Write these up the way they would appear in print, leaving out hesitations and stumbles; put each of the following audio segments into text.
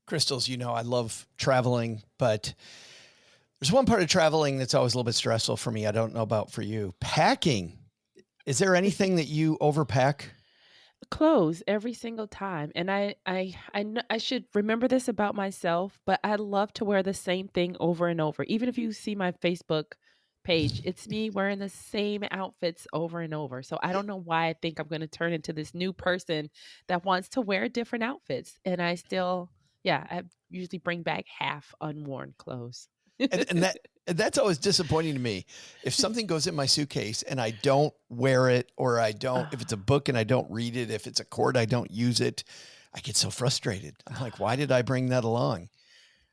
Crystals, I love traveling, but there's one part of traveling that's always a little bit stressful for me. I don't know about for you. Packing. Is there anything that you overpack? Clothes every single time. And I should remember this about myself, but I love to wear the same thing over and over. Even if you see my Facebook page, it's me wearing the same outfits over and over. So I don't know why I think I'm going to turn into this new person that wants to wear different outfits. And I usually bring back half unworn clothes. And that's always disappointing to me. If something goes in my suitcase and I don't wear it, or if it's a book and I don't read it, if it's a cord, I don't use it, I get so frustrated. I'm like, why did I bring that along?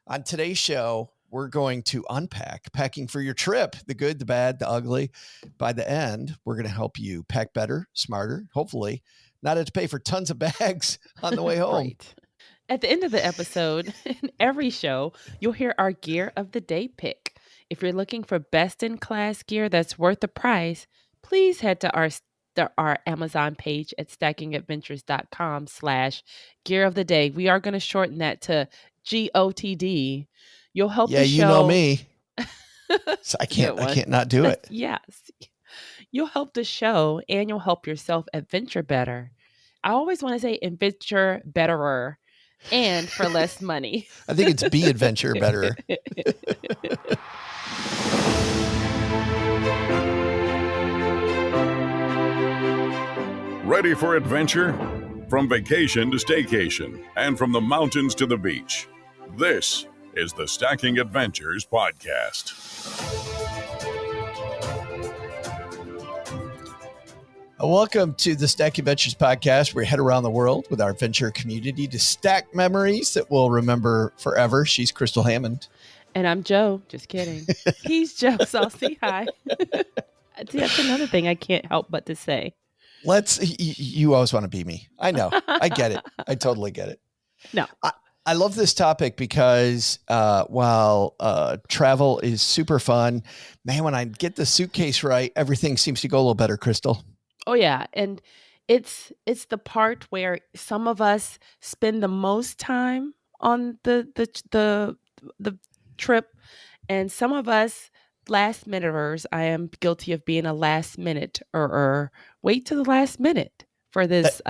On today's show, we're going to unpack packing for your trip, the good, the bad, the ugly. By the end, we're going to help you pack better, smarter, hopefully not have to pay for tons of bags on the way home. Right. At the end of the episode, in every show, you'll hear our gear of the day pick. If you're looking for best in class gear that's worth the price, please head to our Amazon page at stackingadventures.com/gear of the day. We are going to shorten that to GOTD. You'll help Yeah, the you know show. me. So I Good one. can't not do it. Yes. You'll help the show and you'll help yourself adventure better. I always want to say adventure betterer and for less money. I think it's be adventure better. Ready for adventure? From vacation to staycation, and from the mountains to the beach. This is the Stacking Adventures podcast. Welcome to the Stacking Adventures podcast. We head around the world with our adventure community to stack memories that we'll remember forever. She's Crystal Hammond. And I'm Joe. Just kidding. He's Joe Saul-Sehy. That's another thing I can't help but to say. You always want to be me. I know. I get it. I totally get it. No. I love this topic because while travel is super fun, man, when I get the suitcase right, everything seems to go a little better, Crystal. Oh yeah, and it's the part where some of us spend the most time on the trip, and some of us last minuters. I am guilty of being a last minute or wait to the last minute for this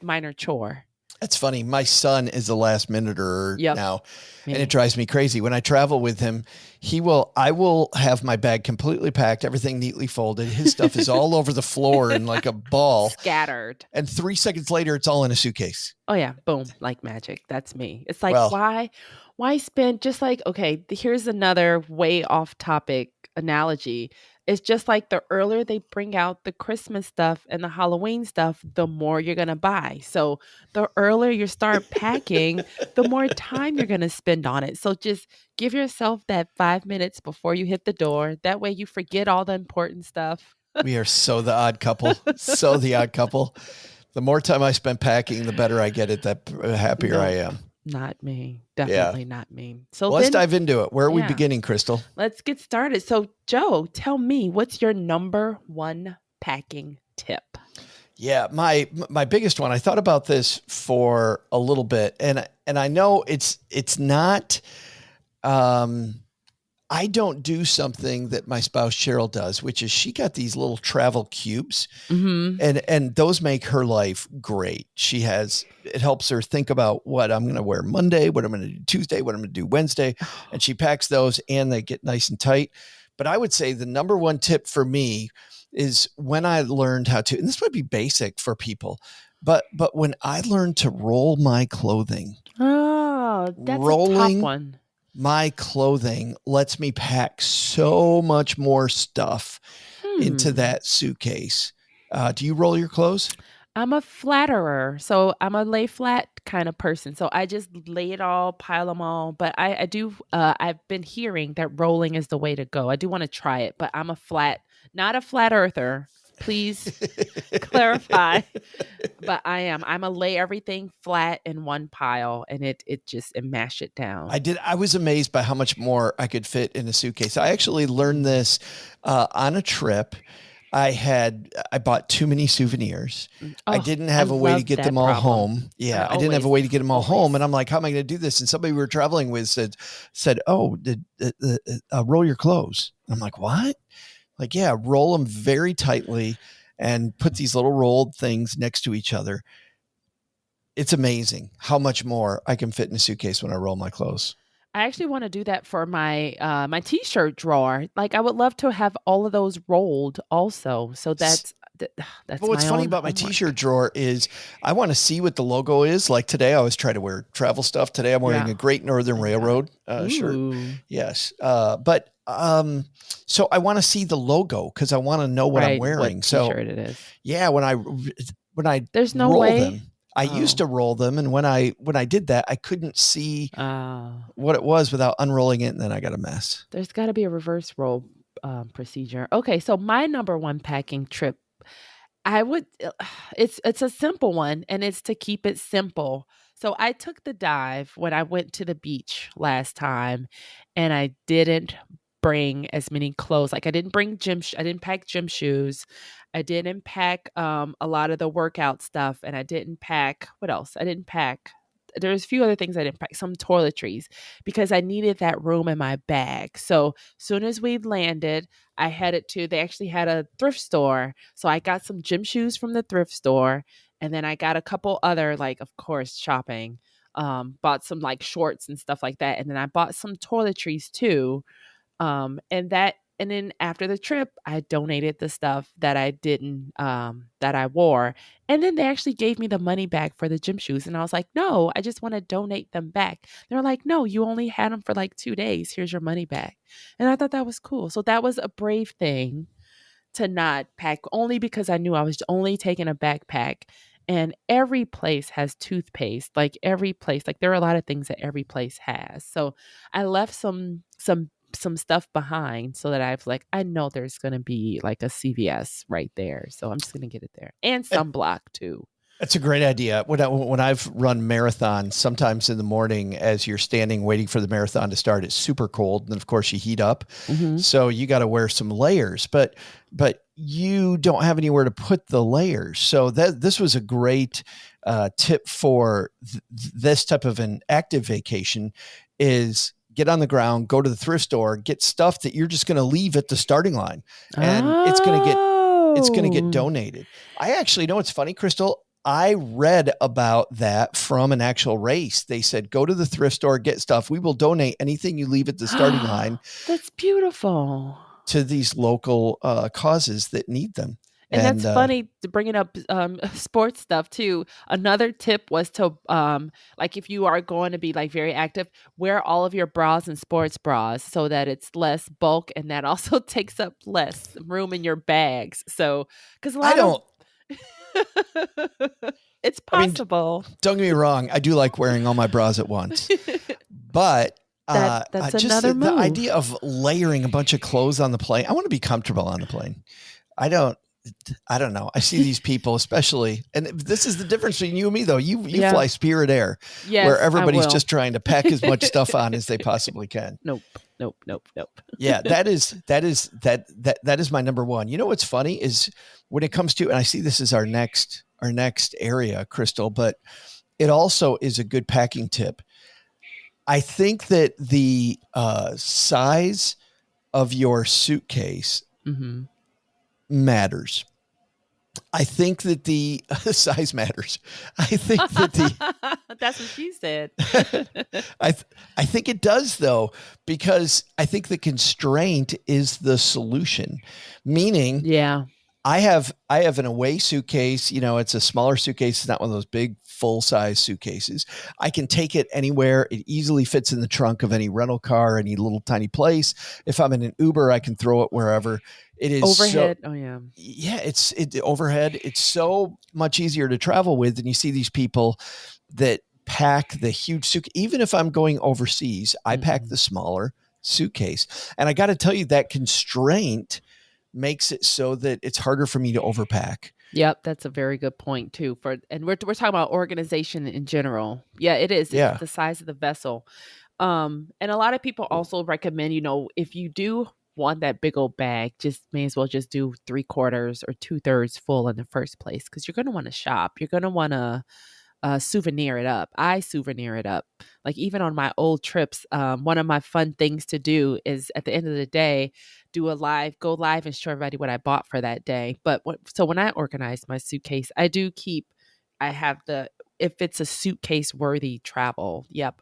minor chore. That's funny. My son is a last minuter now, Me. and it drives me crazy. When I travel with him, I will have my bag completely packed, everything neatly folded. His stuff is all over the floor in like a ball. Scattered. And 3 seconds later, it's all in a suitcase. Oh yeah. Boom. Like magic. That's me. It's like, why spend just like, okay, here's another way off topic analogy. It's just like the earlier they bring out the Christmas stuff and the Halloween stuff, the more you're going to buy. So the earlier you start packing, the more time you're going to spend on it. So just give yourself that 5 minutes before you hit the door. That way you forget all the important stuff. We are so the odd couple. So the odd couple. The more time I spend packing, the better I get it, the happier I am. Not me. Definitely not me. So let's dive into it. Where are we beginning, Crystal? Let's get started. So Joe, tell me, what's your number one packing tip? Yeah, my biggest one. I thought about this for a little bit, and I know it's not. I don't do something that my spouse Cheryl does, which is she got these little travel cubes, and those make her life great. It helps her think about what I'm going to wear Monday, what I'm going to do Tuesday, what I'm going to do Wednesday, and she packs those and they get nice and tight. But I would say the number one tip for me is when I learned how to, and this might be basic for people, but when I learned to roll my clothing. Oh, that's a top one. My clothing lets me pack so much more stuff into that suitcase. Do you roll your clothes? I'm a flatterer. So I'm a lay flat kind of person. So I just lay it all, pile them all. But I do, I've been hearing that rolling is the way to go. I do want to try it, but I'm not a flat earther. Please clarify. But I'm a lay everything flat in one pile and it mash it down. I was amazed by how much more I could fit in a suitcase. I actually learned this on a trip. I bought too many souvenirs. I Oh, didn't I have a way to love get that them all problem. home. Yeah. I didn't have a way to get them all home. And I'm like, how am I going to do this? And somebody we were traveling with said, oh, roll your clothes. I'm like, what? Like, yeah, roll them very tightly and put these little rolled things next to each other. It's amazing how much more I can fit in a suitcase when I roll my clothes. I actually want to do that for my my t-shirt drawer. Like I would love to have all of those rolled also. So that's But my what's funny own about my homework. t-shirt drawer is I want to see what the logo is. Like today, I always try to wear travel stuff. Today, I'm wearing a Great Northern Railroad shirt. Yes. So I want to see the logo because I want to know what I'm wearing. What t-shirt it is. Yeah, when I There's no roll way. them, I used to roll them, and when I did that, I couldn't see what it was without unrolling it, and then I got a mess. There's got to be a reverse roll procedure. Okay, so my number one packing trip, I would it's a simple one, and it's to keep it simple. So I took the dive when I went to the beach last time, and I didn't bring as many clothes. Like I didn't bring I didn't pack gym shoes. I didn't pack a lot of the workout stuff, and I didn't pack what else? I didn't pack. There's a few other things I didn't pack, some toiletries, because I needed that room in my bag. So soon as we landed, I headed to, they actually had a thrift store. So I got some gym shoes from the thrift store. And then I got a couple other, like, of course, shopping. Bought some like shorts and stuff like that. And then I bought some toiletries too. And then after the trip, I donated the stuff that I didn't, that I wore. And then they actually gave me the money back for the gym shoes. And I was like, no, I just want to donate them back. They're like, no, you only had them for like 2 days. Here's your money back. And I thought that was cool. So that was a brave thing to not pack, only because I knew I was only taking a backpack. And every place has toothpaste, like every place, like there are a lot of things that every place has. So I left some stuff behind so that I know there's going to be like a CVS right there. So I'm just going to get it there, and sunblock too. That's a great idea. When I've run marathons, sometimes in the morning as you're standing waiting for the marathon to start, it's super cold. And of course you heat up. Mm-hmm. So you got to wear some layers, but you don't have anywhere to put the layers. So this was a great tip for this type of an active vacation is get on the ground, go to the thrift store, get stuff that you're just going to leave at the starting line, and it's going to get donated. I actually know it's funny, Crystal. I read about that from an actual race. They said, go to the thrift store, get stuff. We will donate anything you leave at the starting line. That's beautiful. To these local causes that need them. And that's funny to bring it up sports stuff too. Another tip was to like if you are going to be like very active, wear all of your bras and sports bras so that it's less bulk, and that also takes up less room in your bags. So because it's possible. I mean, don't get me wrong. I do like wearing all my bras at once, but that's just another move. The idea of layering a bunch of clothes on the plane. I want to be comfortable on the plane. I don't know. I see these people, especially, and this is the difference between you and me, though. You fly Spirit Air, where everybody's just trying to pack as much stuff on as they possibly can. Nope. Yeah, that is my number one. You know what's funny is when it comes to, and I see this as our next area, Crystal, but it also is a good packing tip. I think that the size of your suitcase matters. I think that the size matters. I think that that's what she said. I think it does though, because I think the constraint is the solution. Meaning, I have an away suitcase. You know, it's a smaller suitcase. It's not one of those big full size suitcases. I can take it anywhere. It easily fits in the trunk of any rental car, any little tiny place. If I'm in an Uber, I can throw it wherever. It is overhead. It's overhead. It's so much easier to travel with. And you see these people that pack the huge suitcase. Even if I'm going overseas, I pack the smaller suitcase. And I got to tell you, that constraint makes it so that it's harder for me to overpack. Yep, that's a very good point too. And we're talking about organization in general. Yeah, it is. It's the size of the vessel. And a lot of people also recommend, if you do want that big old bag, just may as well just do 3/4 or 2/3 full in the first place, because you're going to want to shop. You're going to want to souvenir it up. I souvenir it up. Like even on my old trips, one of my fun things to do is at the end of the day, go live and show everybody what I bought for that day. But so when I organize my suitcase, I have if it's a suitcase worthy travel, yep,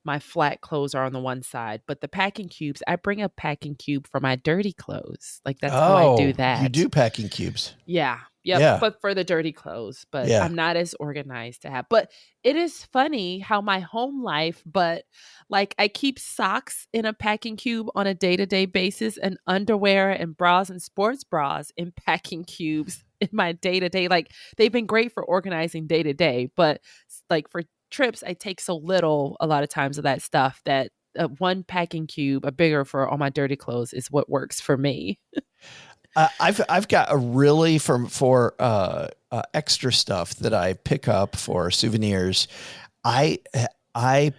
my flat clothes are on the one side, but the packing cubes, I bring a packing cube for my dirty clothes. Like that's how I do that. You do packing cubes. Yeah. Yep. Yeah. But for the dirty clothes, but I'm not as organized to have. But it is funny how my home life, but like I keep socks in a packing cube on a day-to-day basis, and underwear and bras and sports bras in packing cubes in my day-to-day. Like they've been great for organizing day-to-day, but like for trips, I take so little a lot of times of that stuff that one packing cube, a bigger for all my dirty clothes, is what works for me. I've got a really for extra stuff that I pick up for souvenirs. I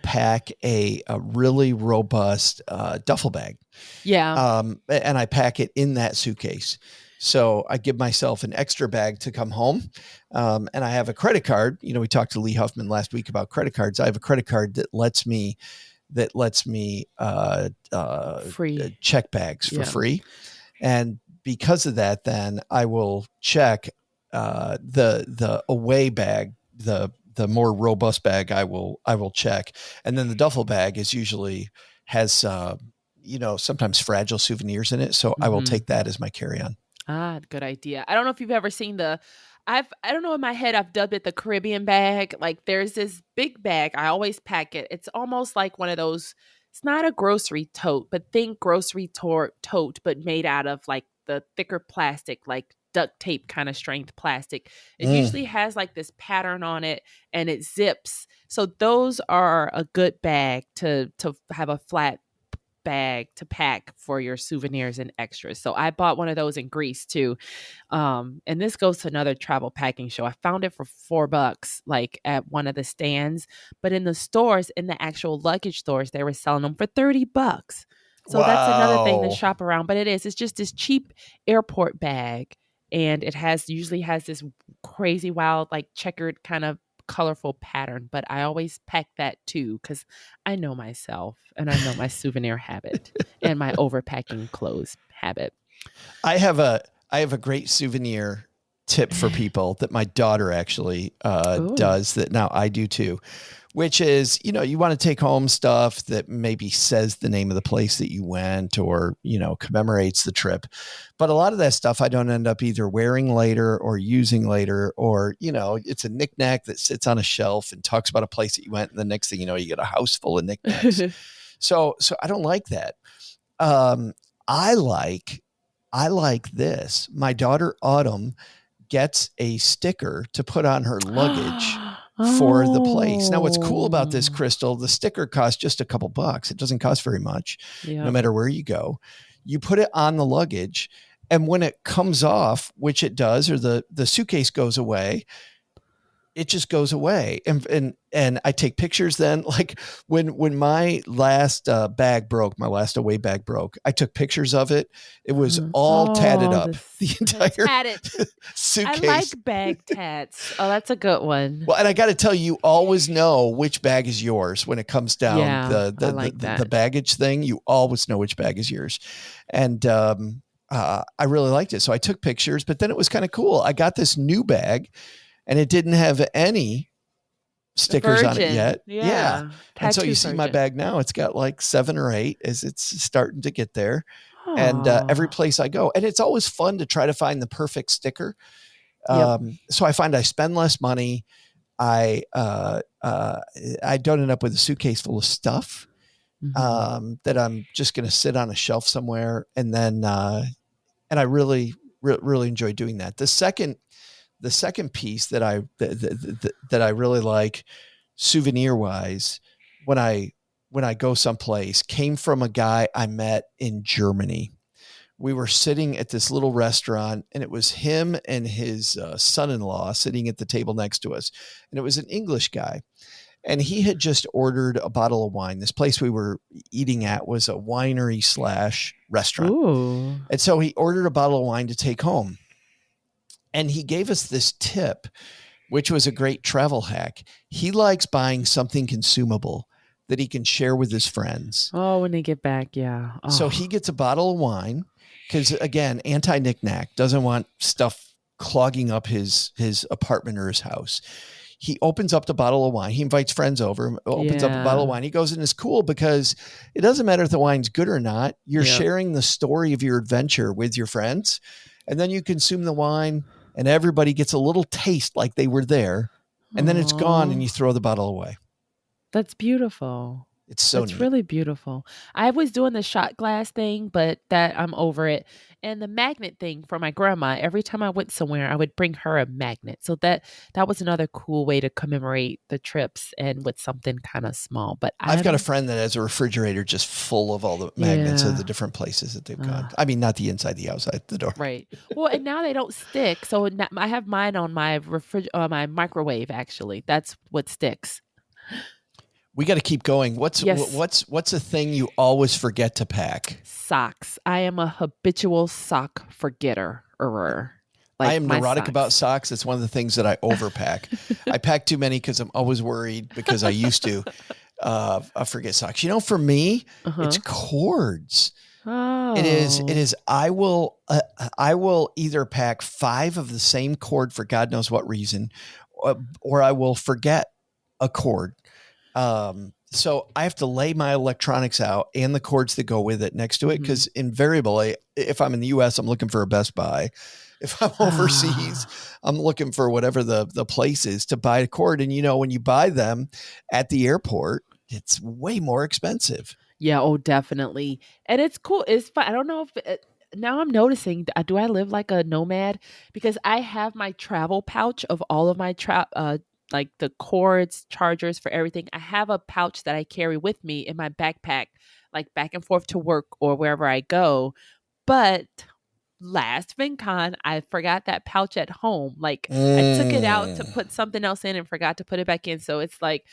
pack a really robust duffel bag. Yeah. And I pack it in that suitcase. So I give myself an extra bag to come home. And I have a credit card. You know, we talked to Lee Huffman last week about credit cards. I have a credit card that lets me free check bags for free. And because of that, then I will check the away bag, the more robust bag I will check. And then the duffel bag usually has sometimes fragile souvenirs in it. So I will take that as my carry-on. Ah, good idea. I don't know if you've ever seen I don't know, in my head, I've dubbed it the Caribbean bag. Like there's this big bag. I always pack it. It's almost like one of those, it's not a grocery tote, but think grocery tote, but made out of like the thicker plastic, like duct tape kind of strength plastic. It usually has like this pattern on it and it zips. So those are a good bag to have a flat bag to pack for your souvenirs and extras. So I bought one of those in Greece too. And this goes to another travel packing show. I found it for $4, like at one of the stands, but in the stores, in the actual luggage stores, they were selling them for $30. So that's another thing to shop around, but it's just this cheap airport bag. And it usually has this crazy wild, like checkered kind of colorful pattern, but I always pack that too because I know myself and I know my souvenir habit and my overpacking clothes habit. I have a great souvenir tip for people that my daughter actually does that now I do too, which is, you want to take home stuff that maybe says the name of the place that you went or, commemorates the trip. But a lot of that stuff I don't end up either wearing later or using later, or, it's a knickknack that sits on a shelf and talks about a place that you went. And the next thing you know, you get a house full of knickknacks. So I don't like that. I like this. My daughter Autumn gets a sticker to put on her luggage for the place. Now, what's cool about this, Crystal, the sticker costs just a couple bucks. It doesn't cost very much, no matter where you go. You put it on the luggage, and when it comes off, which it does, or the suitcase goes away, it just goes away. And I take pictures then, like when my last bag broke, my last away bag broke, I took pictures of it. It was all tatted up, the entire suitcase. I like bag tats. Oh, that's a good one. Well, and I got to tell you, always know which bag is yours when it comes down the baggage thing. You always know which bag is yours. And I really liked it. So I took pictures, but then it was kind of cool. I got this new bag, and it didn't have any stickers on it yet. Yeah. And so you see my bag now, it's got like 7 or 8 as it's starting to get there. Aww. And every place I go, and it's always fun to try to find the perfect sticker. So I find I spend less money. I don't end up with a suitcase full of stuff that I'm just going to sit on a shelf somewhere. And then, and I really enjoy doing that. The second piece that I really like souvenir wise, when I go someplace, came from a guy I met in Germany. We were sitting at this little restaurant, and it was him and his son-in-law sitting at the table next to us. And it was an English guy. And he had just ordered a bottle of wine. This place we were eating at was a winery / restaurant. Ooh. And so he ordered a bottle of wine to take home. And he gave us this tip, which was a great travel hack. He likes buying something consumable that he can share with his friends. Oh, when they get back, yeah. Oh. So he gets a bottle of wine because, again, anti-knick-knack, doesn't want stuff clogging up his apartment or his house. He opens up the bottle of wine. He invites friends over, opens up a bottle of wine. He goes, and it's cool because it doesn't matter if the wine's good or not. You're sharing the story of your adventure with your friends, and then you consume the wine, and everybody gets a little taste like they were there, and then it's gone, and you throw the bottle away. That's beautiful. It's so neat. Really beautiful. I was doing the shot glass thing, but that I'm over it. And the magnet thing for my grandma, every time I went somewhere, I would bring her a magnet. So that was another cool way to commemorate the trips, and with something kind of small. But I've got a friend that has a refrigerator just full of all the magnets of the different places that they've gone. I mean, not the inside, the outside, the door. Right. Well, and now they don't stick. So I have mine on my my microwave. Actually, that's what sticks. We got to keep going. What's a thing you always forget to pack? Socks. I am a habitual sock forgetter. I am neurotic about socks. It's one of the things that I overpack. I pack too many because I'm always worried, because I used to I forget socks. For me, it's cords. Oh. It is. I will either pack 5 of the same cord for God knows what reason, or I will forget a cord. So I have to lay my electronics out and the cords that go with it next to it, because invariably, if I'm in the US, I'm looking for a Best Buy. If I'm overseas, I'm looking for whatever the place is to buy a cord. And when you buy them at the airport, it's way more expensive. Yeah. Oh, definitely. And it's cool. It's fun. I don't know if now I'm noticing, do I live like a nomad? Because I have my travel pouch of all of my like the cords, chargers for everything. I have a pouch that I carry with me in my backpack, like back and forth to work or wherever I go. But last VinCon, I forgot that pouch at home. Like I took it out to put something else in and forgot to put it back in. So it's like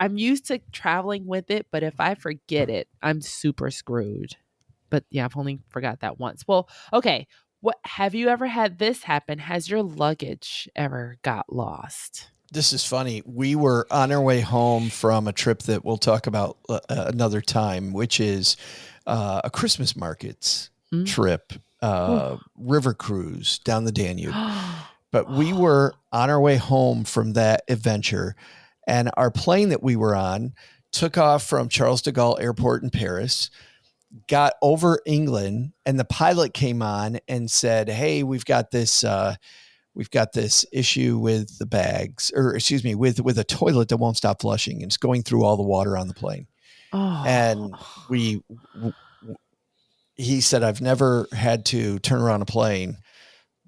I'm used to traveling with it, but if I forget it, I'm super screwed. But yeah, I've only forgot that once. Well, okay. What have you ever had this happen? Has your luggage ever got lost? This is funny. We were on our way home from a trip that we'll talk about another time, which is a Christmas markets trip, river cruise down the Danube. But we were on our way home from that adventure, and our plane that we were on took off from Charles de Gaulle Airport in Paris, got over England, and the pilot came on and said, "Hey, we've got this issue with the bags, or excuse me, with a toilet that won't stop flushing, and it's going through all the water on the plane." Oh. And he said, "I've never had to turn around a plane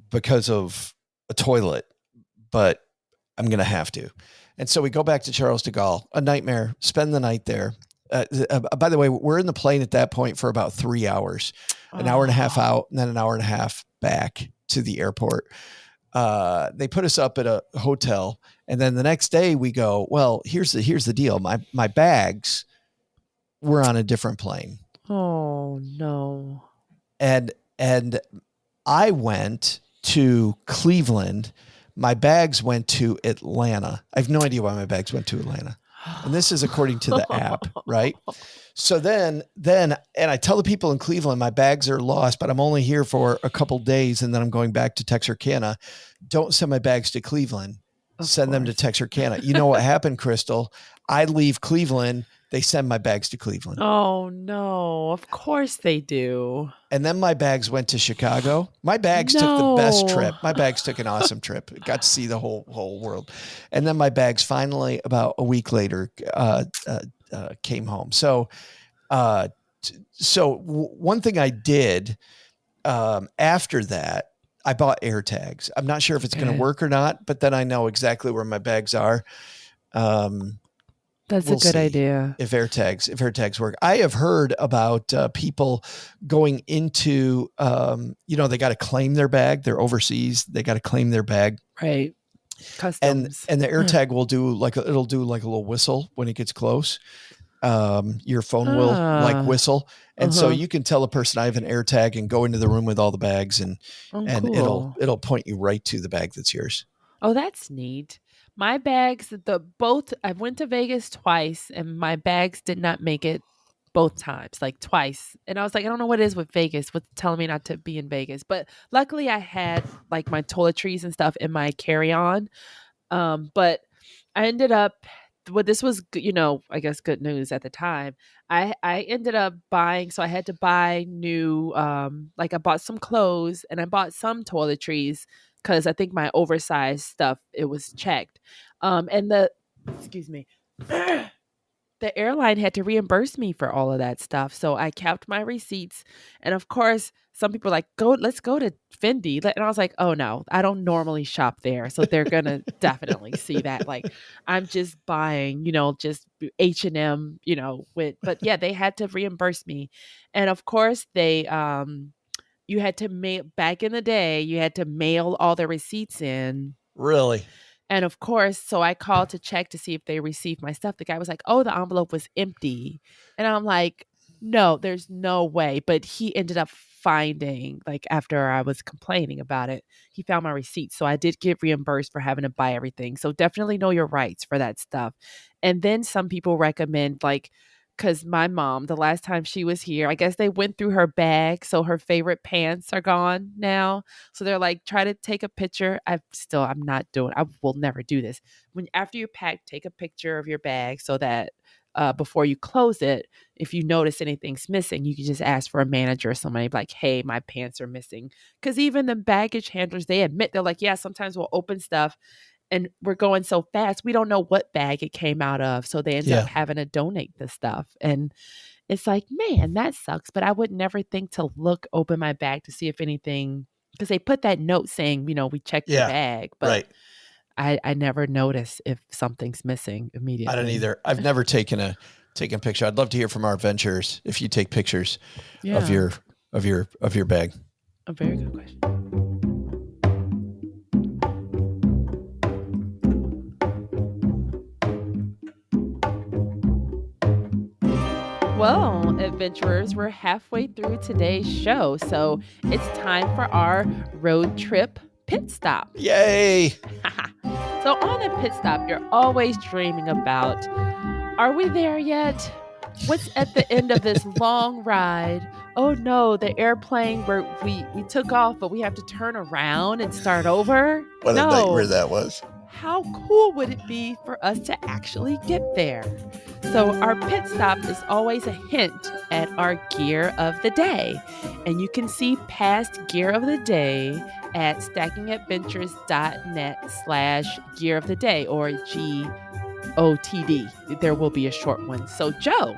because of a toilet, but I'm going to have to." And so we go back to Charles de Gaulle, a nightmare, spend the night there. By the way, we're in the plane at that point for about 3 hours, an hour and a half out, and then an hour and a half back to the airport. They put us up at a hotel, and then the next day we go, well, here's the deal. My bags were on a different plane. Oh no. And I went to Cleveland. My bags went to Atlanta. I have no idea why my bags went to Atlanta. And this is according to the app, right? So then, and I tell the people in Cleveland, my bags are lost, but I'm only here for a couple days, and then I'm going back to Texarkana. Don't send my bags to Cleveland. Send them to Texarkana. You know what happened, Crystal? I leave Cleveland. They send my bags to Cleveland. Oh no, of course they do. And then my bags went to Chicago. My bags took the best trip. My bags took an awesome trip. Got to see the whole world. And then my bags finally, about a week later, came home. So one thing I did after that, I bought air tags. I'm not sure if it's going to work or not, but then I know exactly where my bags are. That's a good idea. If air tags work. I have heard about people going into, they got to claim their bag. They're overseas. They got to claim their bag. Right. Customs. And the AirTag will do it'll do like a little whistle when it gets close. Your phone will like whistle. And so you can tell a person I have an AirTag and go into the room with all the bags and cool. it'll point you right to the bag that's yours. Oh, that's neat. My bags, I went to Vegas twice and my bags did not make it both times, like twice. And I was like, I don't know what it is with Vegas, what's telling me not to be in Vegas. But luckily I had like my toiletries and stuff in my carry-on. But I ended up, this was, I guess good news at the time. I ended up buying, so I had to buy new, like I bought some clothes and I bought some toiletries because I think my oversized stuff, it was checked. Excuse me. The airline had to reimburse me for all of that stuff. So I kept my receipts. And of course, some people were like, let's go to Fendi. And I was like, oh no, I don't normally shop there. So they're going to definitely see that. Like I'm just buying, just H&M, but yeah, they had to reimburse me. And of course you had to mail, back in the day, you had to mail all the receipts in. Really? And of course, so I called to check to see if they received my stuff. The guy was like, oh, the envelope was empty. And I'm like, no, there's no way. But he ended up finding, like after I was complaining about it, he found my receipt. So I did get reimbursed for having to buy everything. So definitely know your rights for that stuff. And then some people recommend like, because my mom, the last time she was here, I guess they went through her bag. So her favorite pants are gone now. So they're like, try to take a picture. I will never do this. After you pack, take a picture of your bag so that before you close it, if you notice anything's missing, you can just ask for a manager or somebody like, hey, my pants are missing. Because even the baggage handlers, they admit, they're like, yeah, sometimes we'll open stuff and we're going so fast, we don't know what bag it came out of. So they end up having to donate the stuff. And it's like, man, that sucks. But I would never think to open my bag to see if anything, because they put that note saying, we checked your bag. But I never notice if something's missing immediately. I don't either. I've never taken a picture. I'd love to hear from our adventurers if you take pictures of your bag. A very good question. Well, adventurers, we're halfway through today's show, so it's time for our road trip pit stop. Yay! So on the pit stop, you're always dreaming about, are we there yet? What's at the end of this long ride? Oh no, the airplane where we took off, but we have to turn around and start over? What a nightmare that was. How cool would it be for us to actually get there? So our pit stop is always a hint at our gear of the day. And you can see past gear of the day at stackingadventures.net/gear of the day, or GOTD. There will be a short one. So Joe,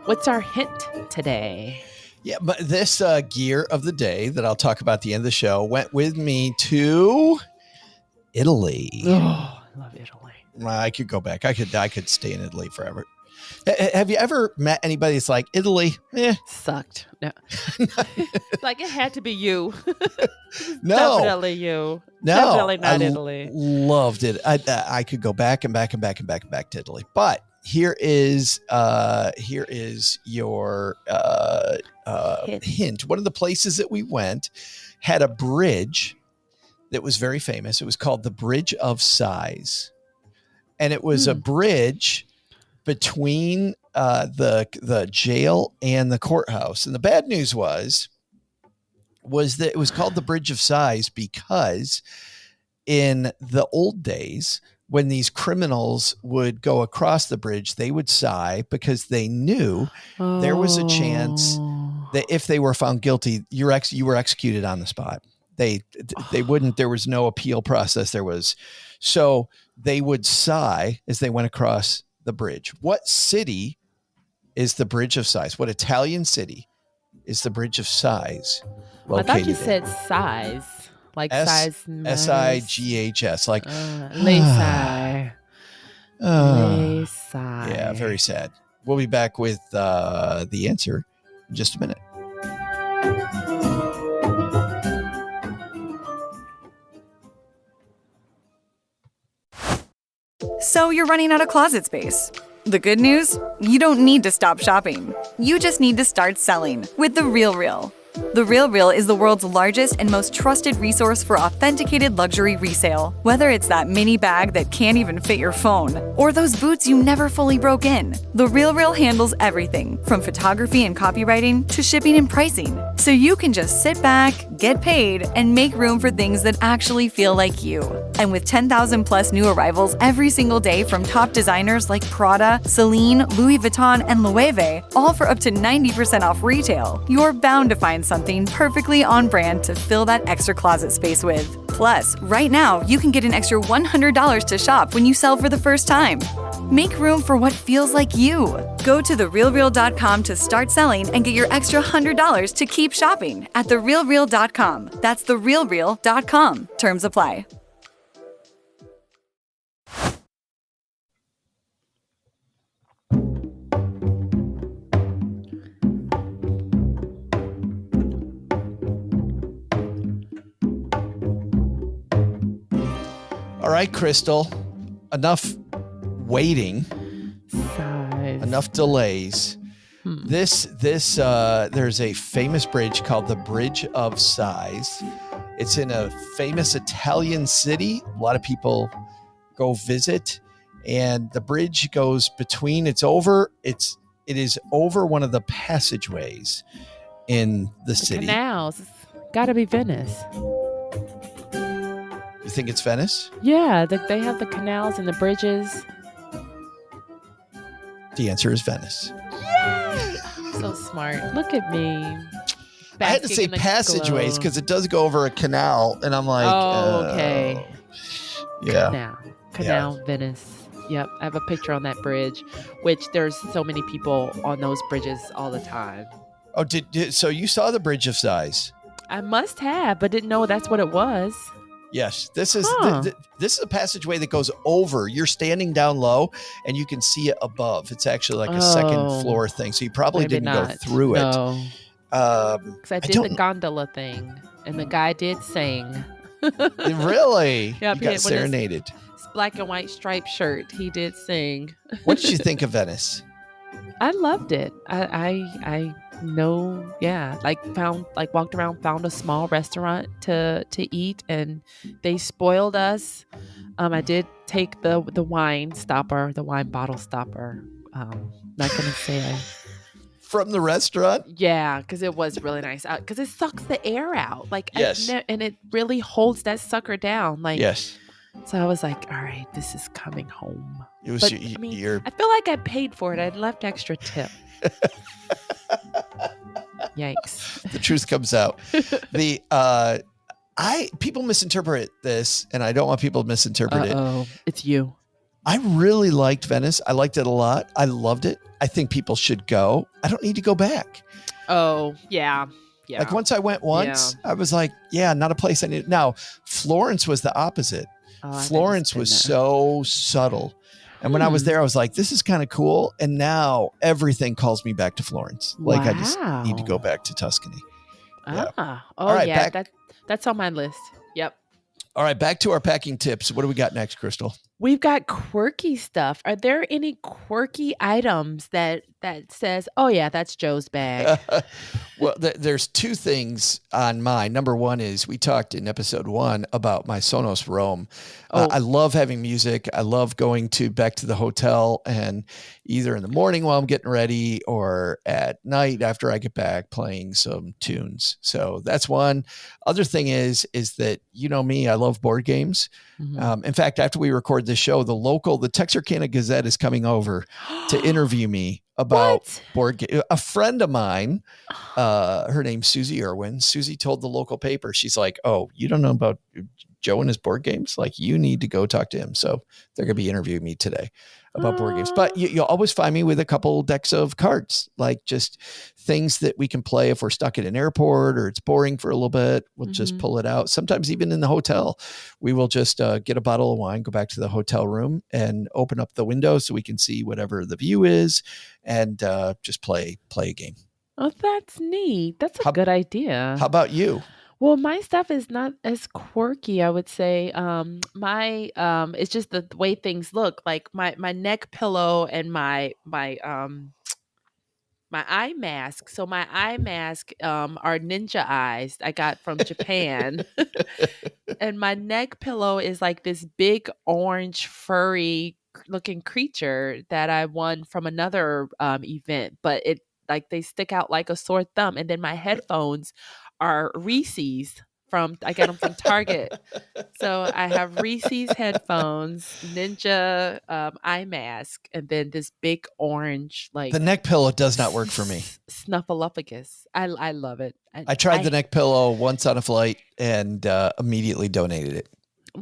what's our hint today? Yeah, but this gear of the day that I'll talk about at the end of the show went with me to Italy. Oh, I love Italy. I could go back. I could stay in Italy forever. Have you ever met anybody that's like, Italy? Sucked. No. Like it had to be you. No. Definitely you. No. Definitely not Italy. Loved it. I could go back and back and back and back and back to Italy. But here is your hint. One of the places that we went had a bridge that was very famous. It was called the Bridge of Sighs. And it was a bridge between the jail and the courthouse. And the bad news was that it was called the Bridge of Sighs because in the old days, when these criminals would go across the bridge, they would sigh because they knew there was a chance that if they were found guilty, you were executed on the spot. They wouldn't, there was no appeal process. So they would sigh as they went across the bridge. What city is the Bridge of Sighs? What Italian city is the Bridge of Sighs located I thought you said size. Like size. Sighs. Like Lay sigh. Yeah, very sad. We'll be back with the answer in just a minute. So you're running out of closet space. The good news? You don't need to stop shopping. You just need to start selling with The RealReal. The RealReal is the world's largest and most trusted resource for authenticated luxury resale. Whether it's that mini bag that can't even fit your phone, or those boots you never fully broke in, The RealReal handles everything from photography and copywriting to shipping and pricing. So you can just sit back, get paid, and make room for things that actually feel like you. And with 10,000 plus new arrivals every single day from top designers like Prada, Celine, Louis Vuitton, and Loewe, all for up to 90% off retail, you're bound to find something perfectly on brand to fill that extra closet space with. Plus, right now, you can get an extra $100 to shop when you sell for the first time. Make room for what feels like you. Go to therealreal.com to start selling and get your extra $100 to keep shopping at therealreal.com. That's therealreal.com. Terms apply. All right, Crystal, enough waiting, enough delays. There's a famous bridge called the Bridge of Sighs. It's in a famous Italian city. A lot of people go visit, and the bridge goes between. It is over one of the passageways in the city. Canals. It's got to be Venice. You think it's Venice? Yeah, they have the canals and the bridges. The answer is Venice. Yay! So smart. Look at me. I had to say passageways because it does go over a canal, and I'm like, okay. Yeah. Canal, yeah. Venice. Yep, I have a picture on that bridge, which there's so many people on those bridges all the time. Oh, so you saw the Bridge of Sighs? I must have, but didn't know that's what it was. Yes, this is this is a passageway that goes over. You're standing down low, and you can see it above. It's actually like a second floor thing, so you probably didn't go through it. No, because I did the gondola thing, and the guy did sing. Really? Yeah, you got serenaded. His black and white striped shirt. He did sing. What did you think of Venice? I loved it. I know, yeah. Walked around, found a small restaurant to eat, and they spoiled us. I did take the wine bottle stopper. Not gonna say from the restaurant. Yeah, because it was really nice. Because it sucks the air out. Yes, and it really holds that sucker down. Yes. So I was like, all right, this is coming home. It was. I feel like I paid for it. I left extra tip. Yikes. The truth comes out. People misinterpret this, and I don't want people to misinterpret it. It's you. I really liked Venice. I liked it a lot. I loved it. I think people should go. I don't need to go back. Oh, yeah. Yeah. Like once I went once, I was like, yeah, not a place I need. Now, Florence was the opposite. Florence was so subtle. And when I was there, I was like, this is kind of cool. And now everything calls me back to Florence. Like I just need to go back to Tuscany. Yeah. All right, yeah. That's on my list. Yep. All right. Back to our packing tips. What do we got next, Crystal? We've got quirky stuff. Are there any quirky items that says, oh, yeah, that's Joe's bag? Well, there's two things on mine. Number one is we talked in episode 1 about my Sonos Roam. I love having music. I love going back to the hotel and either in the morning while I'm getting ready or at night after I get back playing some tunes. So that's one. Other thing is that, you know me, I love board games. Mm-hmm. In fact, after we record this show, the Texarkana Gazette is coming over to interview me about board game. A friend of mine, her name's Susie Irwin. Susie told the local paper, she's like, oh, you don't know about Joe and his board games? Like, you need to go talk to him. So they're going to be interviewing me today about board games. But you'll always find me with a couple decks of cards, like just things that we can play if we're stuck at an airport or it's boring for a little bit. We'll just pull it out. Sometimes even in the hotel, we will just get a bottle of wine, go back to the hotel room and open up the window so we can see whatever the view is and just play a game. Oh, that's neat. That's a good idea. How about you? Well, my stuff is not as quirky, I would say. My it's just the way things look. Like my neck pillow and my eye mask. So my eye mask are ninja eyes I got from Japan. And my neck pillow is like this big orange furry looking creature that I won from another event, but it like they stick out like a sore thumb. And then my headphones are Reese's from I got them from Target. So I have Reese's headphones, Ninja eye mask, and then this big orange The neck pillow does not work for me. Snuffleupagus. I love it. I tried the neck pillow once on a flight and immediately donated it.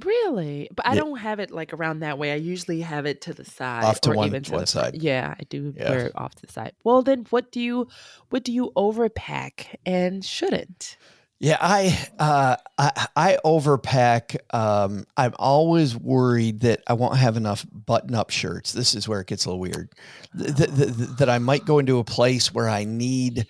Really? But I don't have it like around that way. I usually have it to the side. Off to or one, even to one the side. Yeah, I do wear it off to the side. Well, then what do you overpack and shouldn't? Yeah, I overpack. I'm always worried that I won't have enough button-up shirts. This is where it gets a little weird. That I might go into a place where I need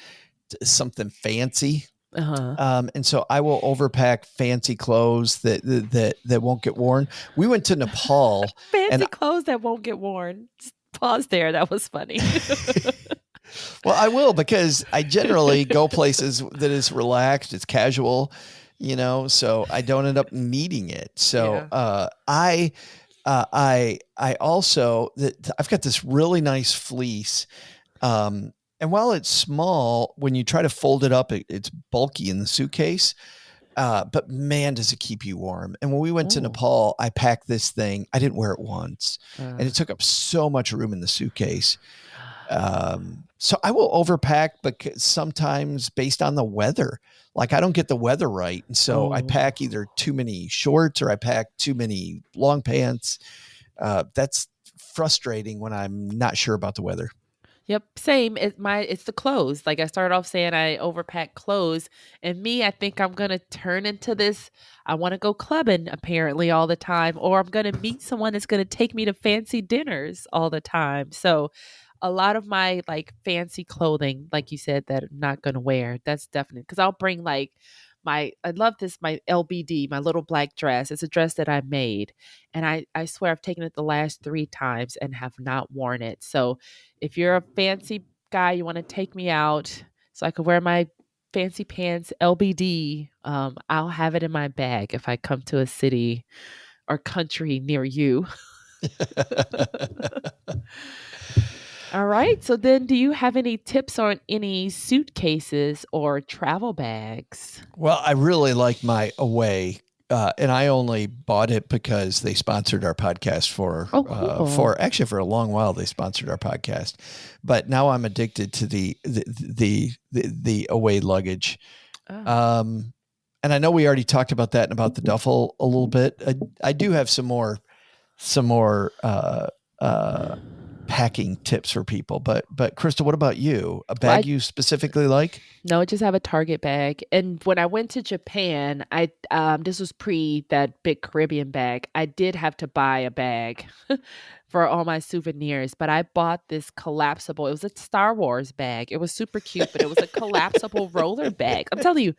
something fancy. And so I will overpack fancy clothes that won't get worn. We went to Nepal. Fancy clothes that won't get worn. Just pause there. That was funny. Well, I will, because I generally go places that is relaxed, it's casual, so I don't end up needing it. So I also I've got this really nice fleece. And while it's small, when you try to fold it up, it's bulky in the suitcase. But man, does it keep you warm. And when we went to Nepal, I packed this thing. I didn't wear it once, and it took up so much room in the suitcase. So I will overpack, because sometimes based on the weather, like I don't get the weather right. And so I pack either too many shorts or I pack too many long pants. That's frustrating when I'm not sure about the weather. Yep, same. It's the clothes. Like I started off saying I overpack clothes, and I think I'm gonna turn into this. I want to go clubbing apparently all the time, or I'm gonna meet someone that's gonna take me to fancy dinners all the time. So a lot of my like fancy clothing, like you said, that I'm not gonna wear. That's definite, because I'll bring like my LBD, my little black dress. It's a dress that I made, and I swear I've taken it the last 3 times and have not worn it. So if you're a fancy guy, you want to take me out so I could wear my fancy pants LBD, I'll have it in my bag if I come to a city or country near you. All right. So then, do you have any tips on any suitcases or travel bags? Well, I really like my Away, and I only bought it because they sponsored our podcast for a long while. They sponsored our podcast, but now I'm addicted to the Away luggage. And I know we already talked about that and about the duffel a little bit. I do have some more packing tips for people, but Krista, what about you? A bag you specifically like? No, I just have a Target bag. And when I went to Japan, I this was pre that big Caribbean bag. I did have to buy a bag for all my souvenirs, but I bought this collapsible. It was a Star Wars bag. It was super cute, but it was a collapsible roller bag. I'm telling you,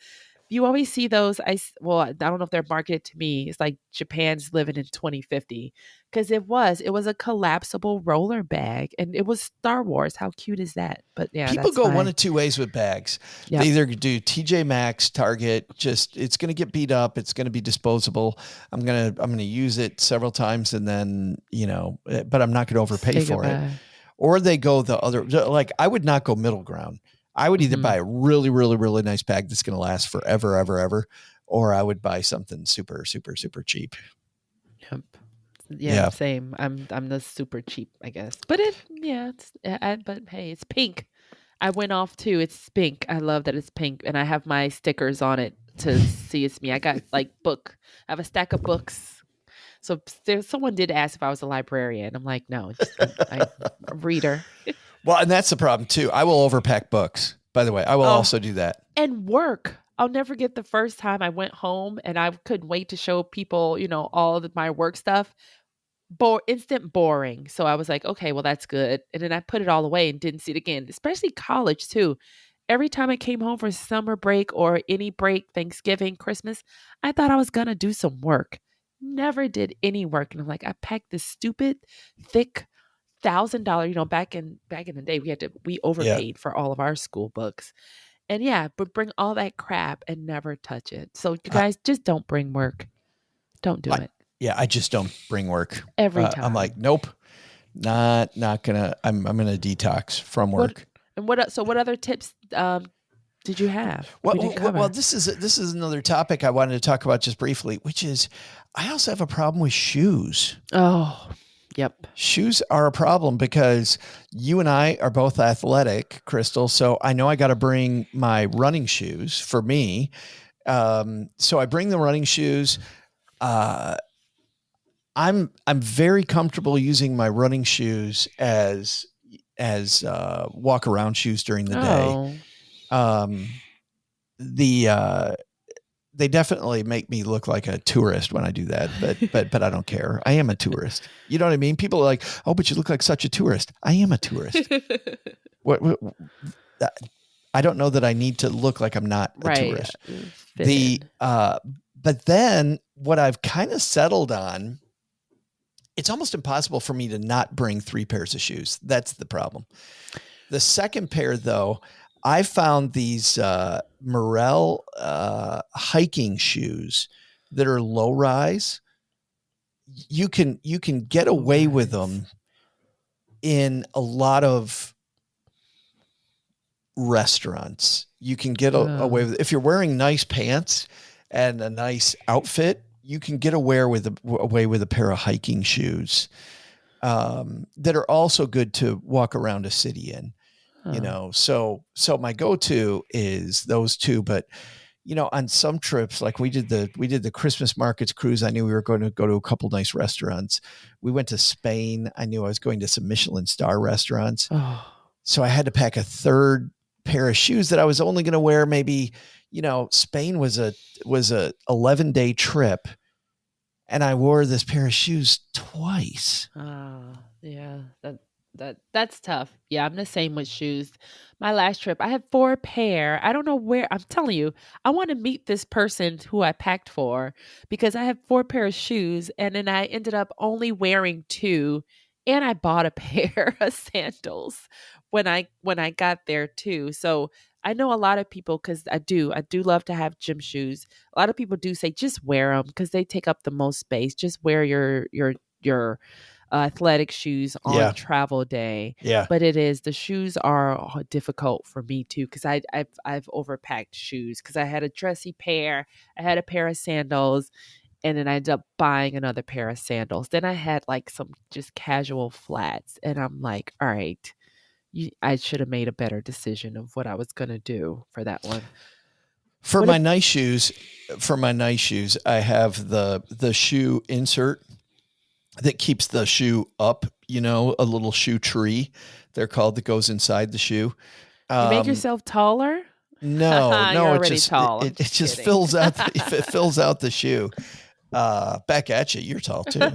you always see those. I don't know if they're marketed to me. It's like Japan's living in 2050, because it was a collapsible roller bag, and it was Star Wars. How cute is that? But yeah, people go one of two ways with bags. Yep. They either do TJ Maxx, Target. Just it's going to get beat up. It's going to be disposable. I'm gonna use it several times, and then but I'm not going to overpay for it. Or they go the other. Like I would not go middle ground. I would either buy a really, really, really nice bag that's going to last forever, ever, ever, or I would buy something super, super, super cheap. Yep. Yeah. Same. I'm the super cheap, I guess. But but hey, it's pink. I went off too. It's pink. I love that it's pink, and I have my stickers on it to see it's me. I got I have a stack of books. So someone did ask if I was a librarian. I'm like, no, I'm a reader. Well, and that's the problem too. I will overpack books. By the way, I will also do that. And work. I'll never forget the first time I went home and I couldn't wait to show people, all of my work stuff. Instant boring. So I was like, okay, well, that's good. And then I put it all away and didn't see it again, especially college too. every time I came home for summer break or any break, Thanksgiving, Christmas, I thought I was going to do some work. Never did any work. And I'm like, I packed this stupid, thick $1,000, back in the day, we overpaid for all of our school books. And but bring all that crap and never touch it. So you guys just don't bring work. Don't do it. Yeah, I just don't bring work. Every time. I'm like, nope, not gonna, I'm gonna detox from work. What other tips did you have? Well, this is another topic I wanted to talk about just briefly, which is I also have a problem with shoes. Oh, yep. Shoes are a problem because you and I are both athletic, Crystal. So I know I got to bring my running shoes for me. So I bring the running shoes. I'm very comfortable using my running shoes as walk around shoes during the day. They definitely make me look like a tourist when I do that, but I don't care. I am a tourist. You know what I mean? People are like, "Oh, but you look like such a tourist." I am a tourist. what I don't know that I need to look like I'm not a tourist. But then what I've kind of settled on, it's almost impossible for me to not bring 3 pairs of shoes. That's the problem. The second pair, though, I found these Morel hiking shoes that are low rise. You can get away with them in a lot of restaurants. You can get away with, if you're wearing nice pants and a nice outfit, you can get away with a pair of hiking shoes that are also good to walk around a city in. So my go-to is those 2, but on some trips, like we did the Christmas markets cruise, I knew we were going to go to a couple nice restaurants. We went to Spain. I knew I was going to some Michelin star restaurants. So I had to pack a 3rd pair of shoes that I was only going to wear. Maybe, Spain was a 11-day trip, and I wore this pair of shoes twice. Yeah, that's tough. Yeah, I'm the same with shoes. My last trip, I had 4 pair. I don't know where. I'm telling you, I want to meet this person who I packed for because I had 4 pair of shoes, and then I ended up only wearing 2, and I bought a pair of sandals when I got there too. So I know a lot of people, because I do love to have gym shoes. A lot of people do say just wear them because they take up the most space. Just wear your athletic shoes on travel day. Yeah. But the shoes are difficult for me too, because I've overpacked shoes because I had a dressy pair, I had a pair of sandals, and then I ended up buying another pair of sandals. Then I had like some just casual flats, and I'm like, all right, I should have made a better decision of what I was going to do for that one. For my nice shoes, I have the shoe insert that keeps the shoe up, a little shoe tree, they're called, that goes inside the shoe. You make yourself taller? No, it just tall. It just fills out it fills out the shoe. Back at you, you're tall too.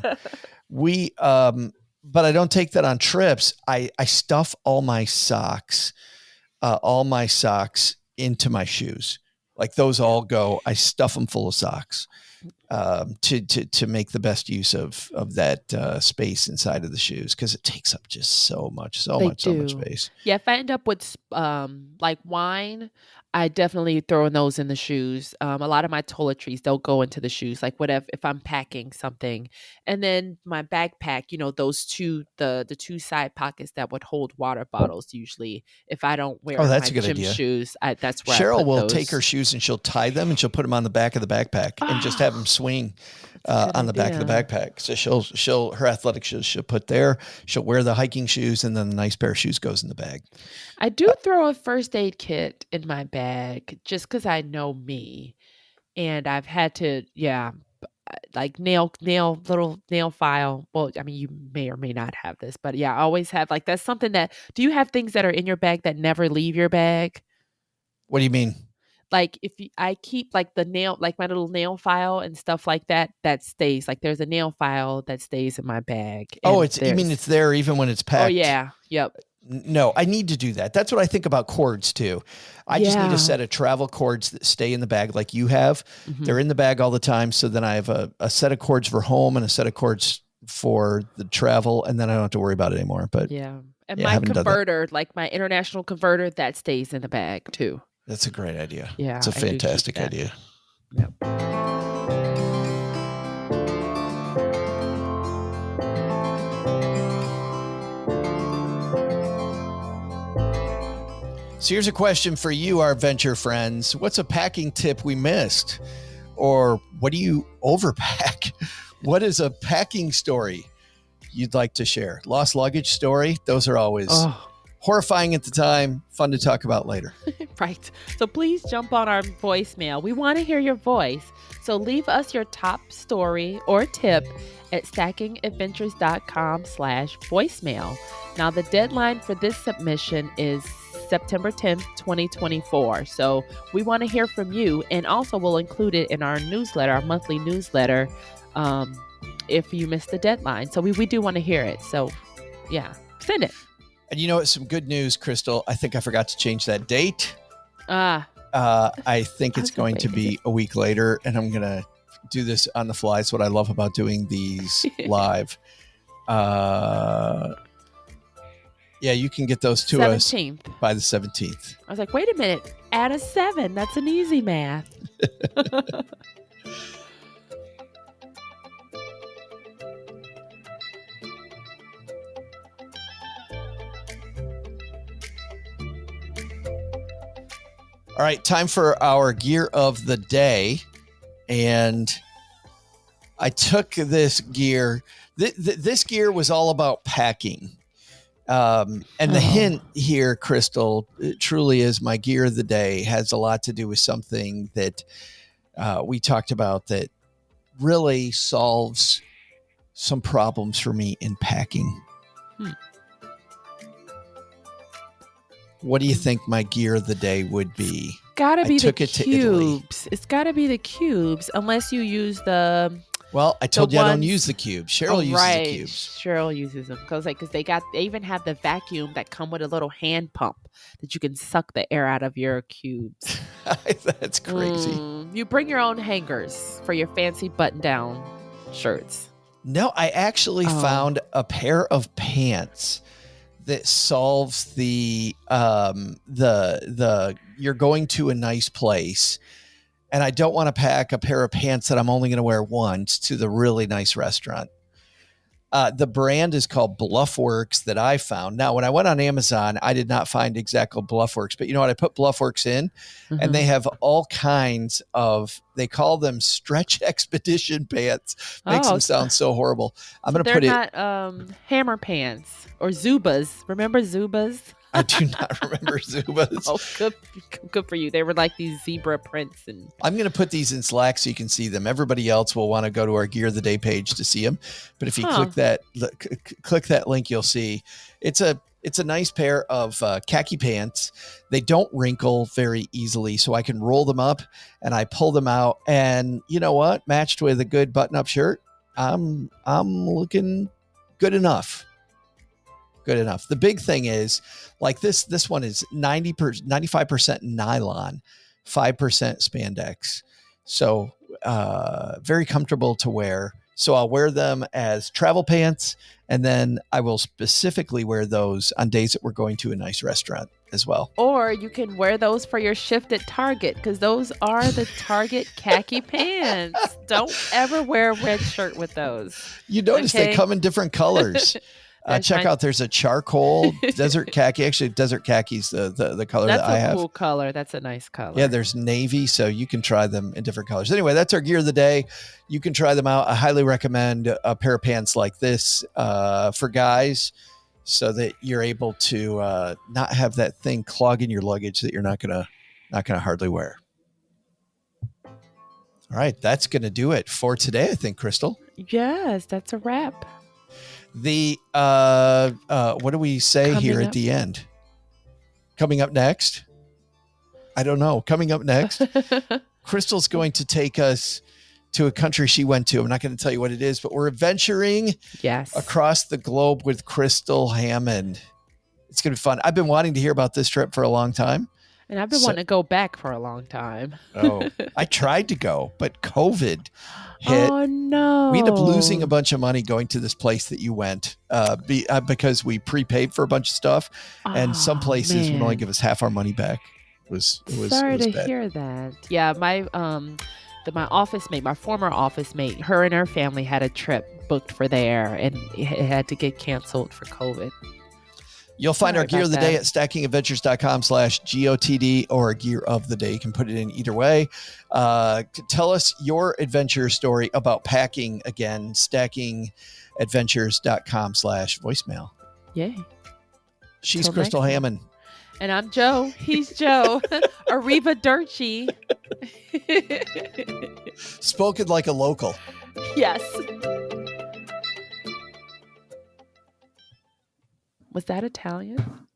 But I don't take that on trips. I stuff all my socks into my shoes. Like those all go, I stuff them full of socks. To make the best use of that space inside of the shoes, because it takes up just so much space. Yeah, if I end up with like wine, I definitely throw those in the shoes. A lot of my toiletries, they'll go into the shoes. Like whatever, if I'm packing something, and then my backpack, those the 2 side pockets that would hold water bottles. Usually, if I don't wear that's my a good gym idea. Shoes, that's where Cheryl I put will those. take her shoes and she'll tie them and she'll put them on the back of the backpack and just have them swing on the back of the backpack. So she'll her athletic shoes she'll put there. She'll wear the hiking shoes, and then the nice pair of shoes goes in the bag. I do throw a first aid kit in my bag just because I know me, and I've had to, like little nail file. Well, I mean, you may or may not have this, but I always have, like, that's something that, do you have things that are in your bag that never leave your bag? What do you mean? Like I keep like my little nail file and stuff like that stays. Like there's a nail file that stays in my bag. Oh, you mean it's there even when it's packed? Oh yeah. Yep. No, I need to do that. That's what I think about cords too. I just need a set of travel cords that stay in the bag like you have. They're in the bag all the time. So then I have a set of cords for home and a set of cords for the travel, and then I don't have to worry about it anymore. But and my converter, like my international converter, that stays in the bag too. That's a great idea. Yeah, it's a fantastic idea. Yep. So here's a question for you, our venture friends. What's a packing tip we missed? Or what do you overpack? What is a packing story you'd like to share? Lost luggage story? Those are always horrifying at the time, fun to talk about later. Right. So please jump on our voicemail. We want to hear your voice. So leave us your top story or tip at stackingadventures.com/voicemail. Now the deadline for this submission is September 10th, 2024. So we want to hear from you, and also we'll include it in our newsletter, our monthly newsletter, if you missed the deadline. So we do want to hear it. So send it. And you know what? Some good news, Crystal. I think I forgot to change that date. I think it's going to be a week later, and I'm going to do this on the fly. It's what I love about doing these live. Yeah, you can get those to 17th. Us by the 17th. I was like, wait a minute, add a 7. That's an easy math. All right, time for our gear of the day. And I took this gear. This gear was all about packing. And the hint here, Crystal, it truly is my gear of the day, has a lot to do with something that we talked about that really solves some problems for me in packing. What do you think my gear of the day would be? Gotta be the cubes. It's gotta be the cubes, unless you use the. Well, I told you I don't use the cubes. Cheryl uses the cubes. Cheryl uses them because they even have the vacuum that come with a little hand pump that you can suck the air out of your cubes. That's crazy. You bring your own hangers for your fancy button-down shirts. No, I actually found a pair of pants that solves the you're going to a nice place. And I don't want to pack a pair of pants that I'm only going to wear once to the really nice restaurant. The brand is called Bluffworks that I found. Now, when I went on Amazon, I did not find exactly Bluffworks, but you know what? I put Bluffworks in and they have all kinds of, they call them stretch expedition pants. Makes them sound so horrible. I'm going to put it. They're not hammer pants or Zubas. Remember Zubas? I do not remember Zubas. Oh, good for you. They were like these zebra prints. And I'm going to put these in Slack so you can see them. Everybody else will want to go to our Gear of the Day page to see them. But if you click that link, you'll see it's a nice pair of khaki pants. They don't wrinkle very easily, so I can roll them up and I pull them out. And you know what? Matched with a good button-up shirt, I'm looking good enough. Good enough. The big thing is like this one is 95% nylon, 5% spandex. So very comfortable to wear. So I'll wear them as travel pants, and then I will specifically wear those on days that we're going to a nice restaurant as well. Or you can wear those for your shift at Target, because those are the Target khaki pants. Don't ever wear a red shirt with those. You notice they come in different colors. Check out, there's a charcoal desert khaki. Actually, desert khaki is the color that I have. That's a cool color. That's a nice color. Yeah, there's navy, so you can try them in different colors. Anyway, that's our gear of the day. You can try them out. I highly recommend a pair of pants like this for guys so that you're able to not have that thing clogging your luggage that you're not gonna hardly wear. All right, that's going to do it for today, I think, Crystal. Yes, that's a wrap. The what do we say here at the end? Coming up next? I don't know. Coming up next, Crystal's going to take us to a country she went to. I'm not going to tell you what it is, but we're adventuring across the globe with Crystal Hammond. It's going to be fun. I've been wanting to hear about this trip for a long time. And I've been wanting to go back for a long time. Oh, I tried to go, but COVID hit. Oh, no. We ended up losing a bunch of money going to this place that you went because we prepaid for a bunch of stuff. And some places would only give us half our money back. It was Sorry to bad. hear that. Yeah, my office mate, my former office mate, her and her family had a trip booked for there, and it had to get canceled for COVID. You'll find our gear of the day at stackingadventures.com/GOTD or gear of the day. You can put it in either way. Tell us your adventure story about packing again, stackingadventures.com/voicemail. Yay. She's Crystal Hammond. And I'm Joe. He's Joe. Arrivederci. Spoken like a local. Yes. Was that Italian?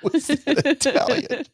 Was that Italian?